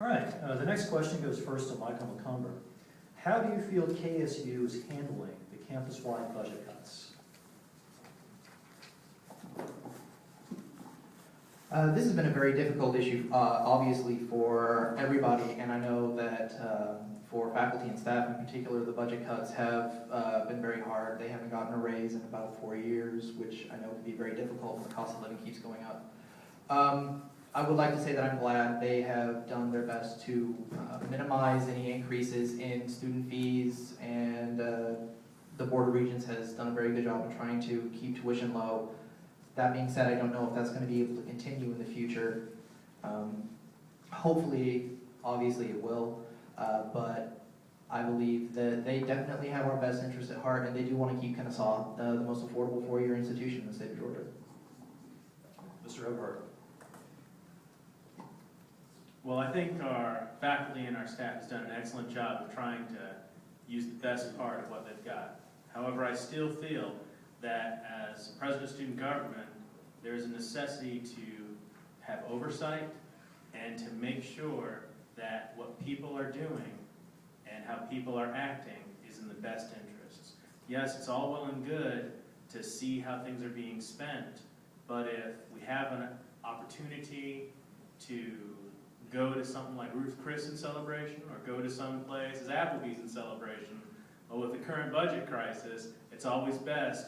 All right, the next question goes first to Michael McCumber. How do you feel KSU is handling the campus-wide budget cuts? This has been a very difficult issue, obviously, for everybody, and I know that for faculty and staff in particular, the budget cuts have been very hard. They haven't gotten a raise in about 4 years, which I know can be very difficult when the cost of living keeps going up. I would like to say that I'm glad they have done their best to minimize any increases in student fees, and the Board of Regents has done a very good job of trying to keep tuition low. That being said, I don't know if that's going to be able to continue in the future. Hopefully, obviously it will, but I believe that they definitely have our best interest at heart, and they do want to keep Kennesaw the most affordable four-year institution in the state of Georgia. Mr. Everhart. Well, I think our faculty and our staff has done an excellent job of trying to use the best part of what they've got. However, I still feel that as president of student government, there is a necessity to have oversight and to make sure that what people are doing and how people are acting is in the best interests. Yes, it's all well and good to see how things are being spent, but if we have an opportunity to go to something like Ruth Chris in celebration or go to some place as Applebee's in celebration, well, with the current budget crisis, it's always best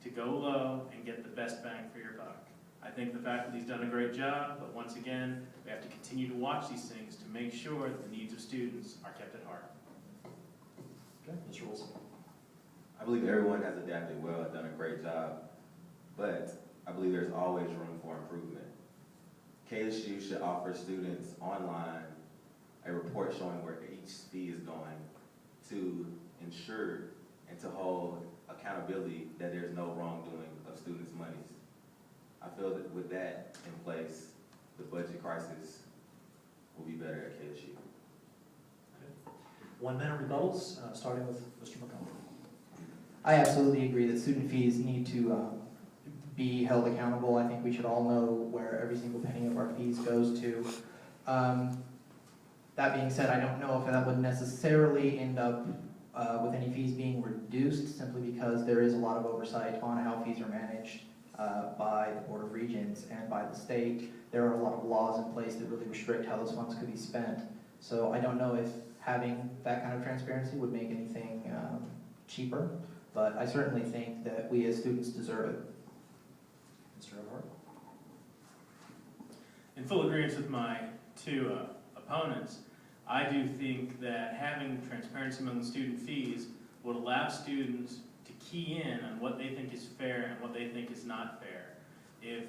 to go low and get the best bang for your buck. I think the faculty's done a great job, but once again, we have to continue to watch these things to make sure that the needs of students are kept at heart. Okay, Mr. Wilson. I believe everyone has adapted well and done a great job, but I believe there's always room for improvement. KSU should offer students online a report showing where each fee is going to ensure and to hold accountability that there's no wrongdoing of students' monies. I feel that with that in place, the budget crisis will be better at KSU. Okay. 1 minute rebuttals, starting with Mr. McCumber. I absolutely agree that student fees need to be held accountable. I think we should all know where every single penny of our fees goes to. That being said, I don't know if that would necessarily end up with any fees being reduced, simply because there is a lot of oversight on how fees are managed by the Board of Regents and by the state. There are a lot of laws in place that really restrict how those funds could be spent. So I don't know if having that kind of transparency would make anything cheaper, but I certainly think that we as students deserve it. Mr. Everhart. In full agreement with my two opponents, I do think that having transparency among the student fees would allow students to key in on what they think is fair and what they think is not fair. If,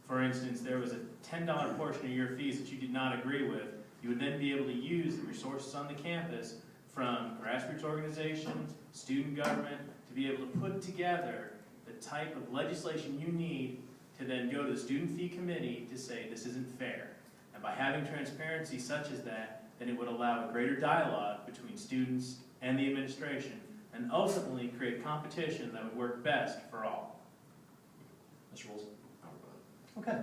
for instance, there was a $10 portion of your fees that you did not agree with, you would then be able to use the resources on the campus from grassroots organizations, student government, to be able to put together the type of legislation you need to then go to the student fee committee to say this isn't fair. And by having transparency such as that, then it would allow a greater dialogue between students and the administration, and ultimately create competition that would work best for all. Mr. Wilson. Okay.